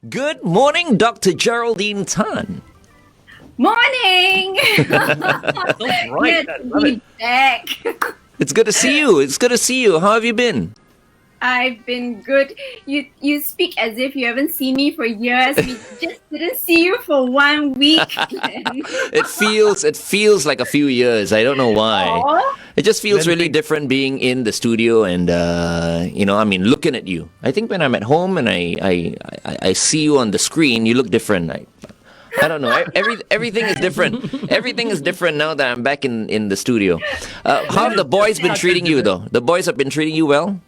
Good morning, Dr. Geraldine Tan. Morning! Right, Good to be back. It's good to see you. It's good to see you. How have you been? I've been good. You speak as if you haven't seen me for years. We just didn't see you for 1 week. It feels like a few years. I don't know why. Aw. It just feels really different being in the studio and looking at you. I think when I'm at home and I see you on the screen, you look different. I don't know. Everything is different. Everything is different now that I'm back in the studio. How have the boys been treating you, though? The boys have been treating you well?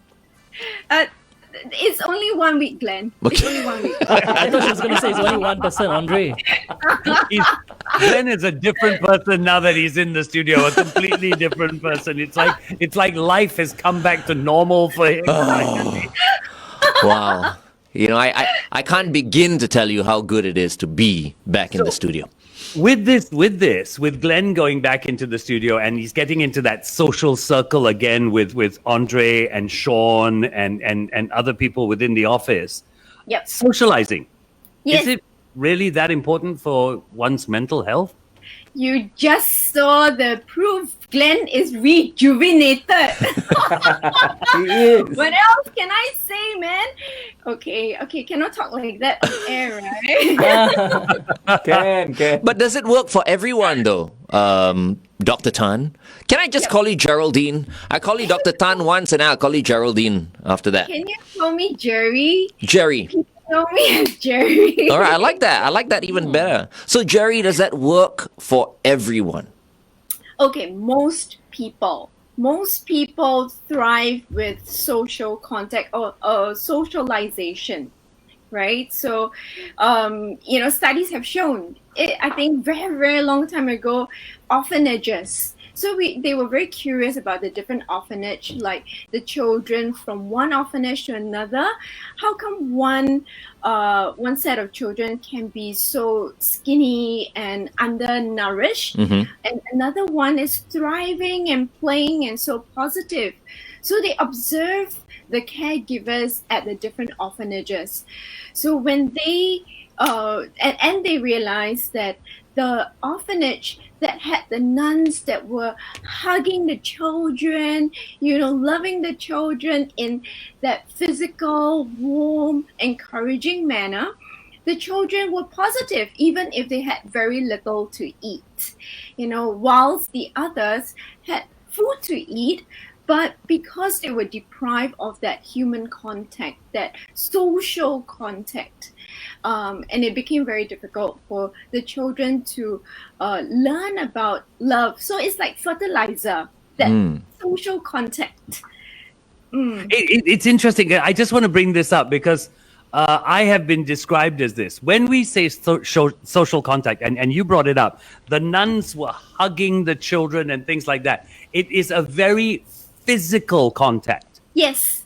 It's only 1 week, Glenn. It's only 1 week. I thought she was going to say it's only 1%, Andre. Glenn is a different person now that he's in the studio, a completely different person. It's like life has come back to normal for him. Wow. I can't begin to tell you how good it is to be back in the studio. With Glenn going back into the studio and he's getting into that social circle again with Andre and Shaun and other people within the office. Yep. Socializing. Yes. Is it really that important for one's mental health? You just saw the proof. Glenn is rejuvenated. He is. What else can I say, man? Okay, cannot talk like that on air, right? Can. But does it work for everyone, though, Dr. Tan? Can I just call you Geraldine? I call you Dr. Tan once and I'll call you Geraldine after that. Can you call me Jerry? Jerry. Know me as Jerry. All right, I like that. I like that even better. So, Jerry, does that work for everyone? Okay, most people thrive with social contact or socialization, right? So, studies have shown it. I think very, very long time ago, orphanages. So they were very curious about the different orphanage, like the children from one orphanage to another. How come one set of children can be so skinny and undernourished, and another one is thriving and playing and so positive? So they observe the caregivers at the different orphanages. So when they and they realized that the orphanage that had the nuns that were hugging the children, loving the children in that physical, warm, encouraging manner, the children were positive, even if they had very little to eat. Whilst the others had food to eat, but because they were deprived of that human contact, that social contact, and it became very difficult for the children to learn about love. So it's like fertilizer, that social contact. It's interesting. I just want to bring this up because I have been described as this. When we say social contact, and you brought it up, the nuns were hugging the children and things like that. It is a very physical contact. Yes.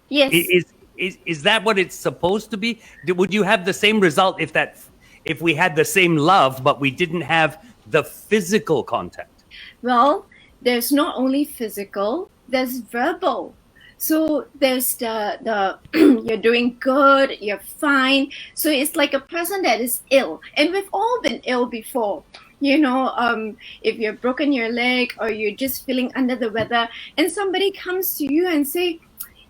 Is that what it's supposed to be? Would you have the same result if we had the same love, but we didn't have the physical contact? Well, there's not only physical, there's verbal. So there's the you're doing good, you're fine. So it's like a person that is ill. And we've all been ill before. If you've broken your leg or you're just feeling under the weather and somebody comes to you and say,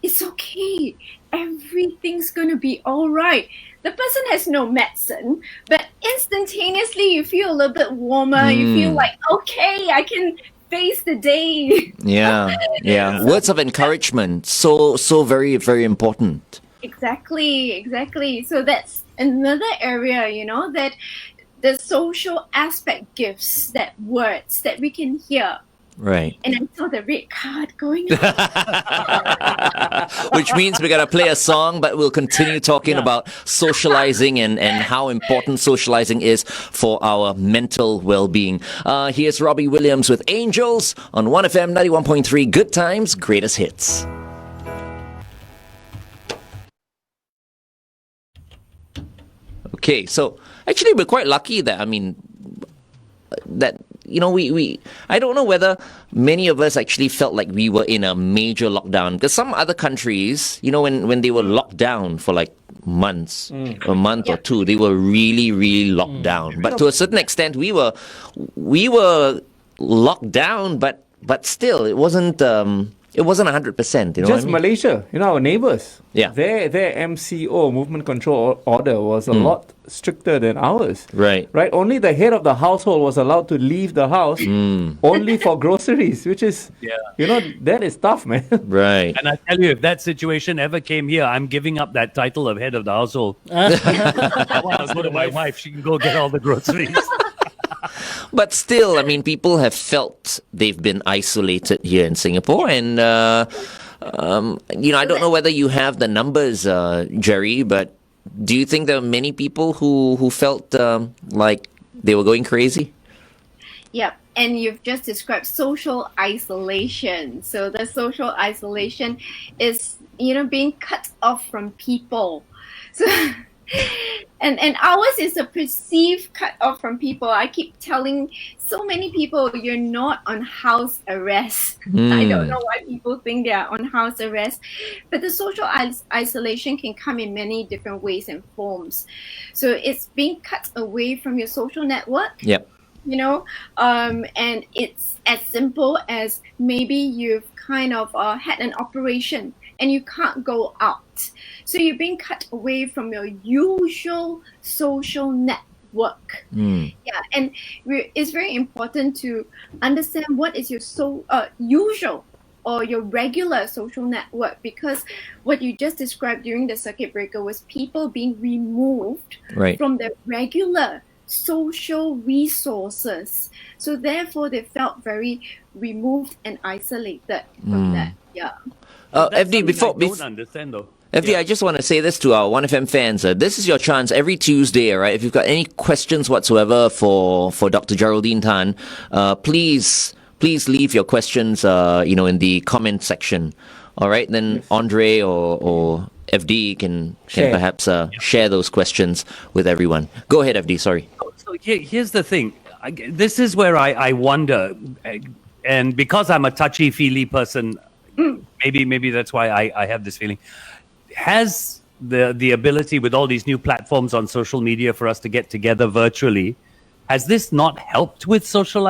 it's okay, everything's going to be all right. The person has no medicine, but instantaneously you feel a little bit warmer. You feel like, okay, I can face the day. Yeah. Words of encouragement, so very, very important. Exactly. So that's another area, that the social aspect gives, that words that we can hear. Right. And I saw the red card going on. Which means we're going to play a song, but we'll continue talking about socializing and how important socializing is for our mental well-being. Here's Robbie Williams with Angels on 1FM 91.3. Good times, greatest hits. Okay, so actually we're quite lucky that, I don't know whether many of us actually felt like we were in a major lockdown, because some other countries, when they were locked down for like months, a month or two, they were really, really locked down. But to a certain extent, we were locked down, but still, it wasn't 100%. You know Just what I mean? Malaysia, our neighbors. Yeah. Their MCO, movement control order, was a lot stricter than ours. Right. Right. Only the head of the household was allowed to leave the house only for groceries, which is, that is tough, man. Right. And I tell you, if that situation ever came here, I'm giving up that title of head of the household. I'll go to my wife. She can go get all the groceries. But still, I mean, people have felt they've been isolated here in Singapore, and I don't know whether you have the numbers, Jerry, but do you think there are many people who felt like they were going crazy? Yep. And you've just described social isolation. So the social isolation is, being cut off from people. So and ours is a perceived cut off from people. I keep telling so many people, you're not on house arrest. I don't know why people think they are on house arrest, but the social isolation can come in many different ways and forms. So it's being cut away from your social network. Yep. And it's as simple as maybe you've kind of had an operation and you can't go out. So you're being cut away from your usual social network. Yeah, and it's very important to understand what is your usual or your regular social network, because what you just described during the circuit breaker was people being removed from their regular social resources. So therefore, they felt very removed and isolated from that. Yeah. FD, I don't understand though. FD, I just want to say this to our 1FM fans. This is your chance every Tuesday, right? If you've got any questions whatsoever for Dr. Geraldine Tan, please leave your questions, in the comment section. All right, then Andre or FD can perhaps share those questions with everyone. Go ahead, FD. Sorry. So here's the thing. This is where I wonder, and because I'm a touchy-feely person, maybe that's why I have this feeling. Has the ability with all these new platforms on social media for us to get together virtually, has this not helped with social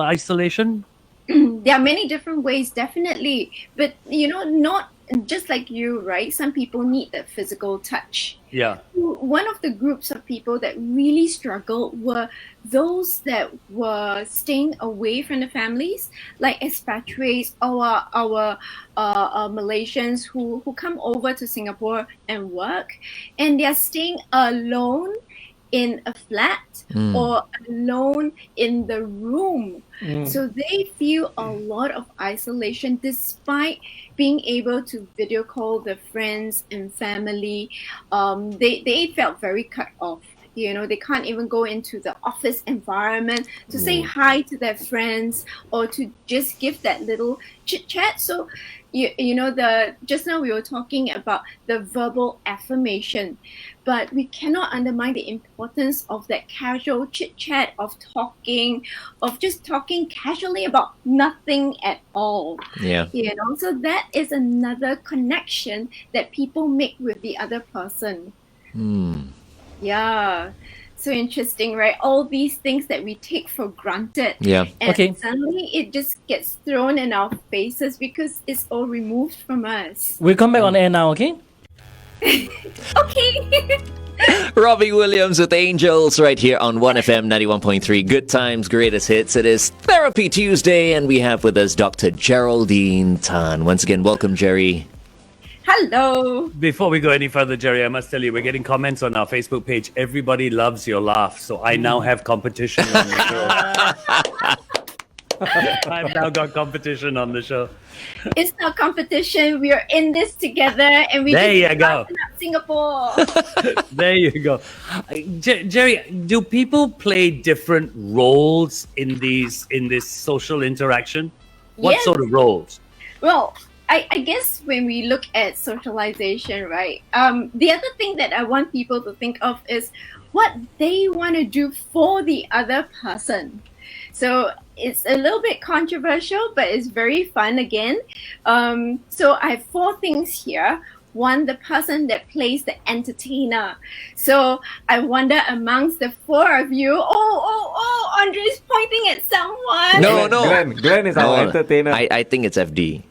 isolation? There are many different ways, definitely. But, not just like you, right? Some people need that physical touch. Yeah. One of the groups of people that really struggled were those that were staying away from the families, like expatriates or our Malaysians who come over to Singapore and work, and they're staying alone in a flat or alone in the room. So they feel a lot of isolation despite being able to video call their friends and family. They felt very cut off. They can't even go into the office environment to say hi to their friends or to just give that little chit chat. So, just now we were talking about the verbal affirmation, but we cannot undermine the importance of that casual chit chat of just talking casually about nothing at all. Yeah. So that is another connection that people make with the other person. Yeah. So interesting, right? All these things that we take for granted. Yeah. And suddenly it just gets thrown in our faces because it's all removed from us. We'll come back on air now, okay? Okay. Robbie Williams with Angels right here on 1FM 91.3. Good times, greatest hits. It is Therapy Tuesday, and we have with us Dr. Geraldine Tan. Once again, welcome, Jerry. Hello. Before we go any further, Jerry, I must tell you, we're getting comments on our Facebook page. Everybody loves your laugh, so I now have competition on the show. I've now got competition on the show. It's not competition. We are in this together, and we There you just go. lighten up Singapore. There you go. Jerry, do people play different roles in this social interaction? What Yes. sort of roles? Well, I guess when we look at socialization, right? The other thing that I want people to think of is what they want to do for the other person. So it's a little bit controversial, but it's very fun again. So I have 4 things here. One, the person that plays the entertainer. So I wonder amongst the 4 of you, Andre's pointing at someone. No, Glenn is our entertainer. I think it's FD.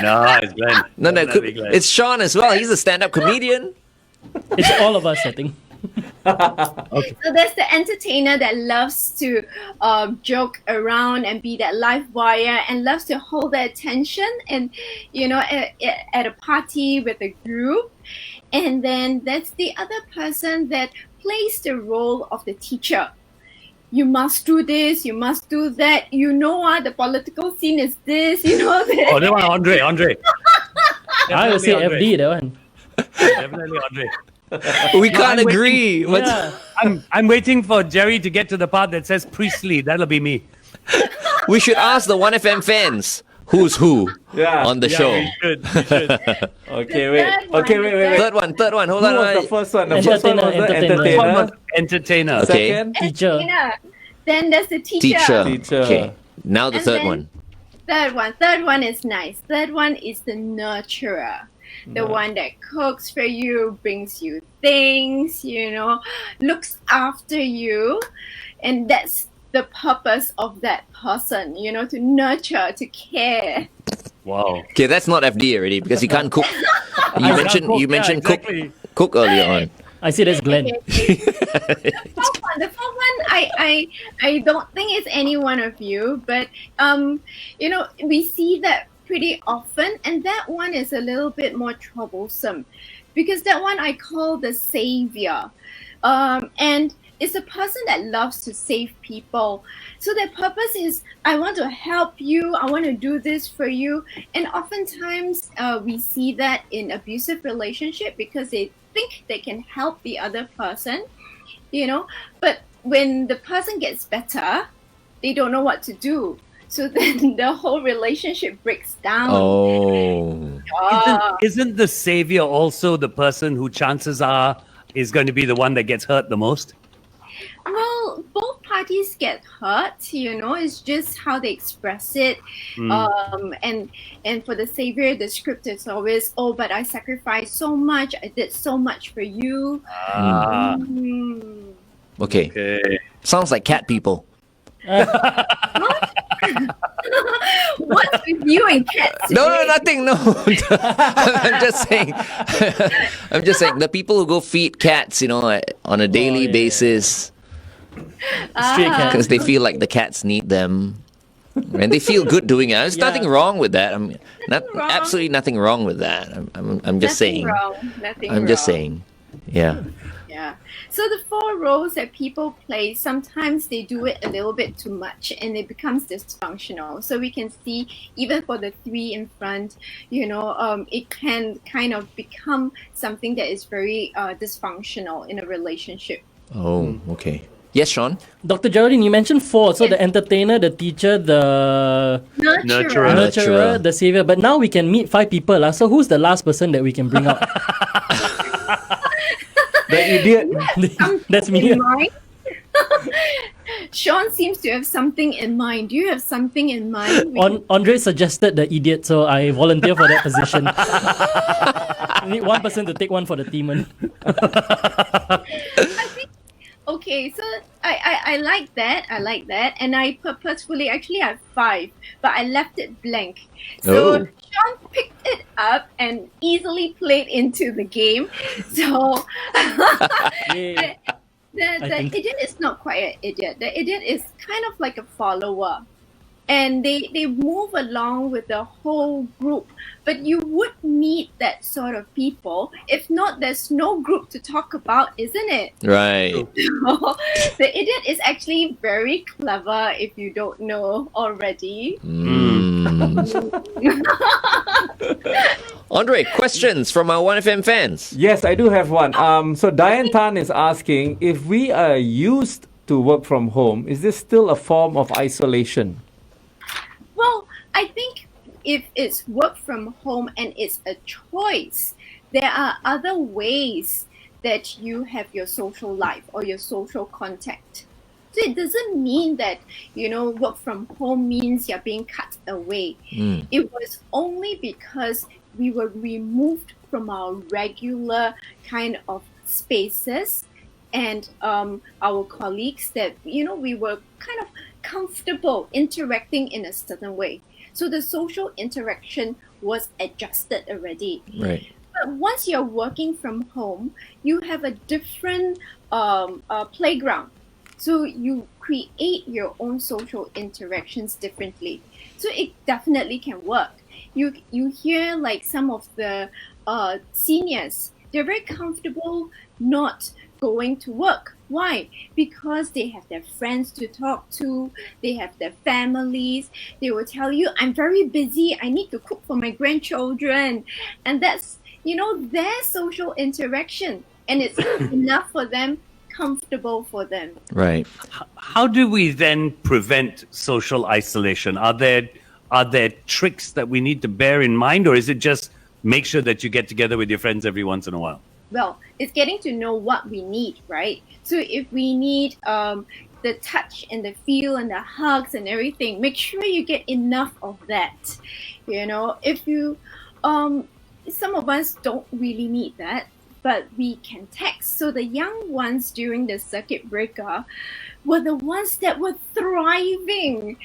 No, it's Glenn. No, Definitely Glenn. it's Shaun as well. He's a stand-up comedian. It's all of us, I think. So there's the entertainer that loves to joke around and be that live wire and loves to hold their attention and, at a party with a group. And then there's the other person that plays the role of the teacher. You must do this, you must do that. The political scene is this, that. Oh, that one, Andre. I would say Andre. FD, that one. Definitely Andre. We can't I'm agree. What's- Yeah. I'm waiting for Jerry to get to the part that says Priestley. That'll be me. We should ask the 1FM fans who's who Yeah. on the Yeah, show. we should. Okay, wait. Third one. Who Hold on. was the first one? The first one was the Entertainer. One entertainer. was entertainer. Okay. Second, Teacher. Entertainer. Then there's the Teacher. Teacher. Okay. Now the And third then- one. Third one is nice. Third one is the nurturer. The one that cooks for you, brings you things, looks after you. And that's the purpose of that person, to nurture, to care. Wow. Okay, that's not FD already because he can't cook. You mentioned exactly. cook earlier on. I see that's Glenn. The fourth one, I don't think it's any one of you, but we see that pretty often, and that one is a little bit more troublesome because that one I call the savior, and it's a person that loves to save people. So their purpose is, I want to help you, I want to do this for you, and oftentimes we see that in abusive relationship because they think they can help the other person, but when the person gets better, they don't know what to do. So then the whole relationship breaks down. Oh. Isn't the savior also the person who chances are is going to be the one that gets hurt the most? Well, both parties get hurt, it's just how they express it. And for the savior, the script is always, but I sacrificed so much, I did so much for you. Okay. Okay. Sounds like cat people. What's with you and cats? No, nothing. No, I'm just saying. I'm just saying the people who go feed cats, on a daily basis Stray cat. because they feel like the cats need them, and they feel good doing it. There's nothing wrong with that. wrong. Absolutely nothing wrong with that. I'm just saying. Nothing I'm just wrong. saying. Yeah. Yeah. So the 4 roles that people play, sometimes they do it a little bit too much and it becomes dysfunctional. So we can see even for the 3 in front, it can kind of become something that is very dysfunctional in a relationship. Oh, okay. Yes, Shaun. Dr. Geraldine, you mentioned 4. So the entertainer, the teacher, the Nurturer. nurturer, the savior. But now we can meet 5 people. So who's the last person that we can bring out? the idiot. That's me. In mind? Shaun seems to have something in mind. Do you have something in mind? Andre suggested the idiot, so I volunteer for that position. I need one person to take one for the team. Okay, so I like that. And I purposefully actually have 5, but I left it blank. So Oh. Shaun picked it up and easily played into the game. So Yay. the think- idiot is not quite an idiot. The idiot is kind of like a follower. And they move along with the whole group. But you would meet that sort of people. If not, there's no group to talk about, isn't it? Right. The idiot is actually very clever if you don't know already. Andre, questions from our 1FM fans. Yes, I do have one. So Diane Tan is asking, if we are used to work from home, is this still a form of isolation? Well, I think if it's work from home and it's a choice, there are other ways that you have your social life or your social contact. So it doesn't mean that, work from home means you're being cut away. It was only because we were removed from our regular kind of spaces and our colleagues that, we were kind of comfortable interacting in a certain way. So the social interaction was adjusted already. Right. But once you're working from home, you have a different playground. So you create your own social interactions differently. So it definitely can work. You hear like some of the seniors, they're very comfortable not going to work. Why? Because they have their friends to talk to, they have their families. They will tell you, I'm very busy, I need to cook for my grandchildren. And that's, their social interaction. And it's enough for them, comfortable for them. Right. How do we then prevent social isolation? Are there tricks that we need to bear in mind, or is it just make sure that you get together with your friends every once in a while? Well, it's getting to know what we need, right? So if we need the touch and the feel and the hugs and everything, make sure you get enough of that. If you, some of us don't really need that, but we can text. So the young ones during the circuit breaker were the ones that were thriving.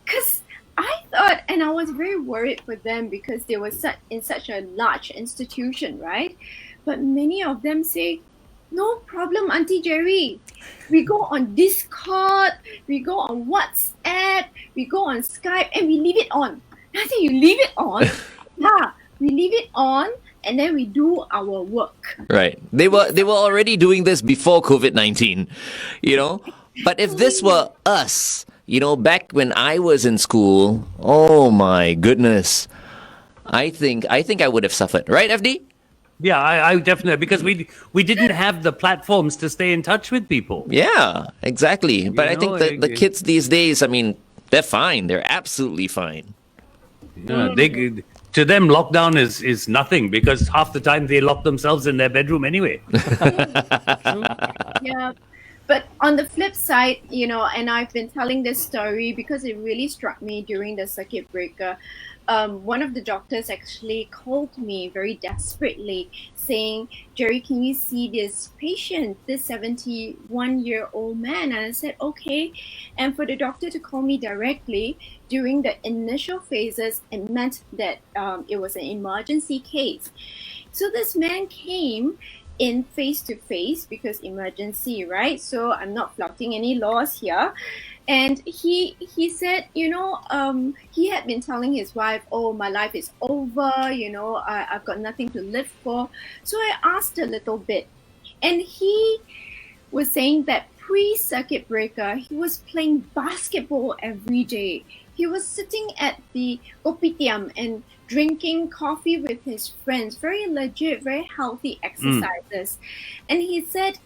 Because I thought, and I was very worried for them because they were in such a large institution, right? But many of them say, no problem, Auntie Jerry. We go on Discord, we go on WhatsApp, we go on Skype, and we leave it on. I say, you leave it on? Yeah, we leave it on, and then we do our work. Right. They were already doing this before COVID-19, But if this were us, back when I was in school, oh my goodness, I think I would have suffered, right, FD? Yeah, I definitely, because we didn't have the platforms to stay in touch with people. Yeah, exactly. But I think the kids these days, I mean, they're fine. They're absolutely fine. Yeah, to them, lockdown is nothing because half the time they lock themselves in their bedroom anyway. Yeah. But on the flip side, and I've been telling this story because it really struck me during the circuit breaker. One of the doctors actually called me very desperately saying, Jerry, can you see this patient, this 71-year-old man? And I said, okay. And for the doctor to call me directly during the initial phases, it meant that it was an emergency case. So this man came in face-to-face because emergency, right? So I'm not flouting any laws here. And he said, he had been telling his wife, oh, my life is over, I've got nothing to live for. So I asked a little bit. And he was saying that pre-circuit breaker, he was playing basketball every day. He was sitting at the kopitiam and drinking coffee with his friends, very legit, very healthy exercises. And he said,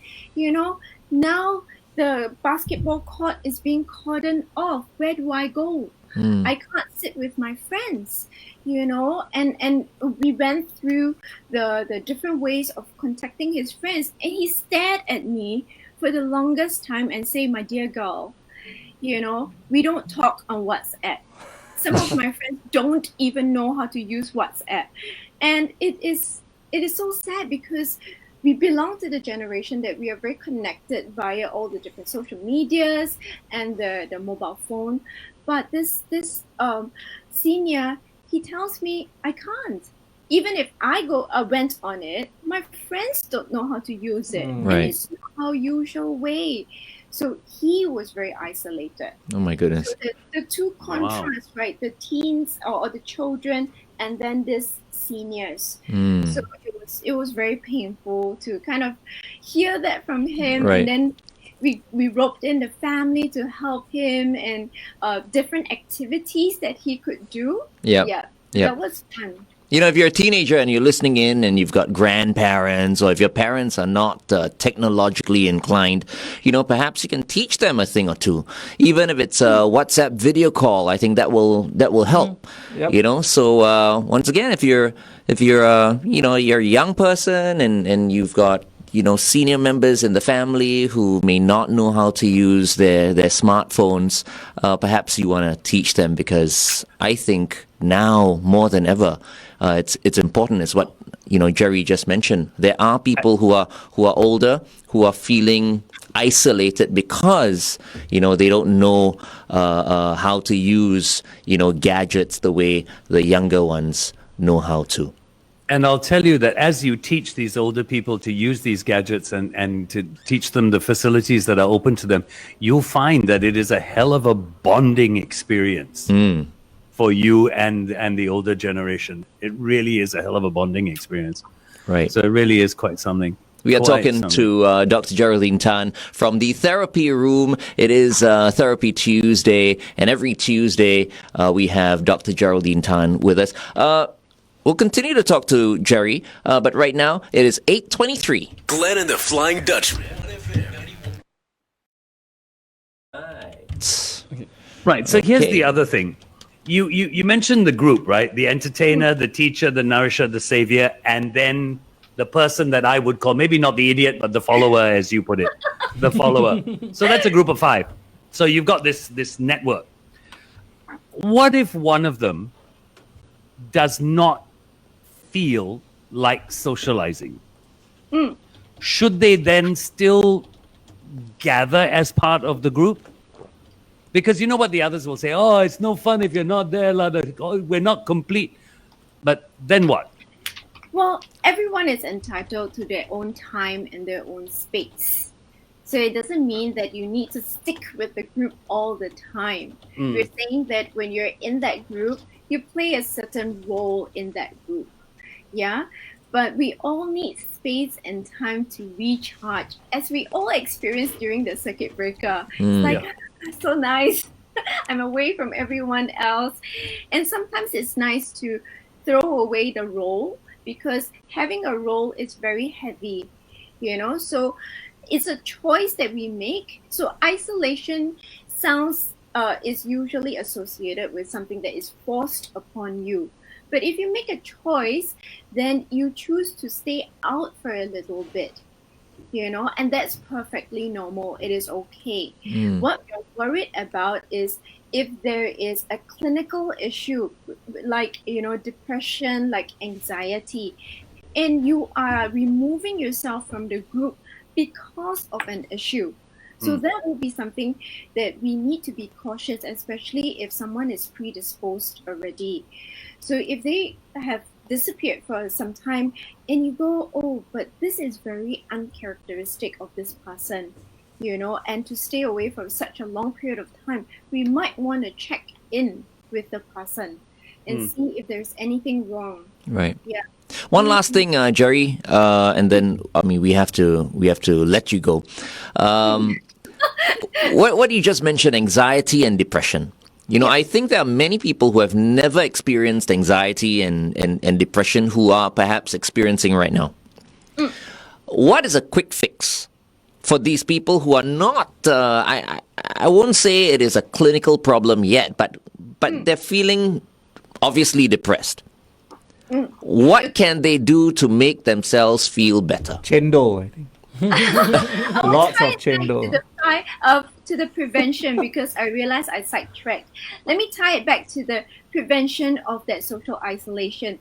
now the basketball court is being cordoned off. Where do I go? I can't sit with my friends, and we went through the different ways of contacting his friends, and he stared at me for the longest time and say, my dear girl, we don't talk on WhatsApp. Some of my friends don't even know how to use WhatsApp. And it is so sad because we belong to the generation that we are very connected via all the different social medias and the mobile phone. But this senior, he tells me I can't. Even if I went on it, my friends don't know how to use it. Right. And it's not our usual way. So he was very isolated. Oh my goodness. So the two contrasts, right? The teens or the children, and then this seniors. So it was very painful to kind of hear that from him. Right. And then we roped in the family to help him and different activities that he could do. Yeah. That was fun. If you're a teenager and you're listening in and you've got grandparents, or if your parents are not technologically inclined, perhaps you can teach them a thing or two. Even if it's a WhatsApp video call, I think that will help. Yep. So once again, if you're a young person and you've got senior members in the family who may not know how to use their smartphones, perhaps you want to teach them, because I think now more than ever, it's important, as what Jerry just mentioned. There are people who are older, who are feeling isolated because they don't know how to use gadgets the way the younger ones know how to. And I'll tell you that as you teach these older people to use these gadgets and to teach them the facilities that are open to them, you'll find that it is a hell of a bonding experience for you and the older generation. It really is a hell of a bonding experience. Right. So it really is quite something. We are talking to Dr. Geraldine Tan from the Therapy Room. It is Therapy Tuesday, and every Tuesday we have Dr. Geraldine Tan with us. We'll continue to talk to Jerry, but right now it is 8:23. Glenn and the Flying Dutchman. Right. So here's the other thing. You mentioned the group, right? The entertainer, the teacher, the nourisher, the savior, and then the person that I would call, maybe not the idiot, but the follower, as you put it, the follower. So that's a group of 5. So you've got this network. What if one of them does not feel like socializing? Should they then still gather as part of the group? Because you know what the others will say, oh, it's no fun if you're not there, we're not complete. But then what? Well, everyone is entitled to their own time and their own space. So it doesn't mean that you need to stick with the group all the time. We're saying that when you're in that group, you play a certain role in that group. Yeah? But we all need space and time to recharge, as we all experienced during the circuit breaker. It's like, so nice. I'm away from everyone else. And sometimes it's nice to throw away the role, because having a role is very heavy, so it's a choice that we make. So isolation is usually associated with something that is forced upon you. But if you make a choice, then you choose to stay out for a little bit, and that's perfectly normal. It is okay. What we're worried about is if there is a clinical issue, like, depression, like anxiety, and you are removing yourself from the group because of an issue. So that will be something that we need to be cautious, especially if someone is predisposed already. So if they have disappeared for some time and you go, oh, but this is very uncharacteristic of this person, and to stay away for such a long period of time, we might want to check in with the person and see if there's anything wrong. Right. Yeah. One last thing, Jerry, and then we have to let you go. What you just mentioned, anxiety and depression. I think there are many people who have never experienced anxiety and depression who are perhaps experiencing right now. What is a quick fix for these people who are not, I won't say it is a clinical problem yet, but they're feeling obviously depressed? What can they do to make themselves feel better? Chendol, I think. Lots of chendol. To the prevention, because I realized I sidetracked. Let me tie it back to the prevention of that social isolation.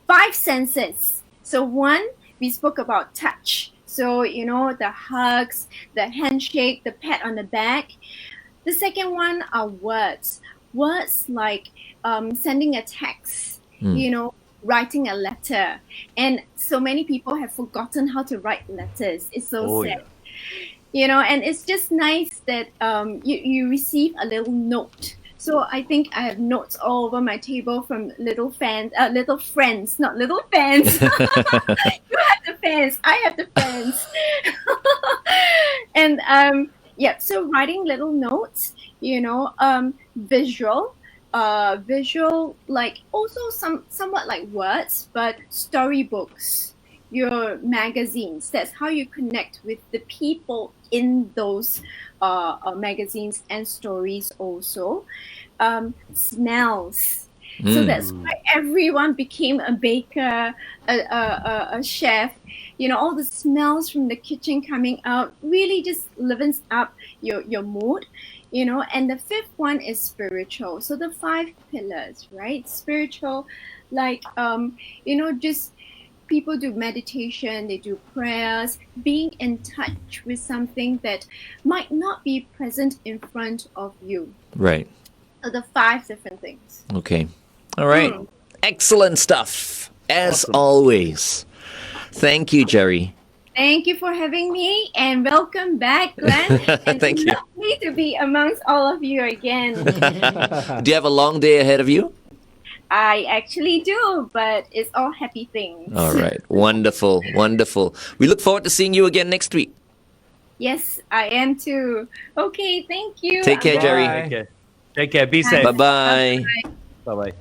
5 senses. So 1, we spoke about touch. So, the hugs, the handshake, the pat on the back. The second one are words. Words like sending a text, writing a letter. And so many people have forgotten how to write letters. It's so sad. And it's just nice that you receive a little note. So I think I have notes all over my table from little friends, not little fans. You have the fans, I have the fans. And so writing little notes, visual, like also somewhat like words, but storybooks, your magazines. That's how you connect with the people in those magazines and stories also. Smells. So that's why everyone became a baker, a chef. You know, all the smells from the kitchen coming out really just livens up your mood. You know, and the fifth one is spiritual. So the 5 pillars, right? Spiritual, like you know, just people do meditation, they do prayers, being in touch with something that might not be present in front of you. Right. So the 5 different things. Okay. All right. Excellent stuff, as always. Thank you, Jerry. Thank you for having me, and welcome back, Glenn. And Thank you. lovely to be amongst all of you again. Do you have a long day ahead of you? I actually do, but it's all happy things. All right. Wonderful. Wonderful. We look forward to seeing you again next week. Yes, I am too. Okay, thank you. Take care, Jerry. Take care. Be safe. Bye-bye. Bye bye.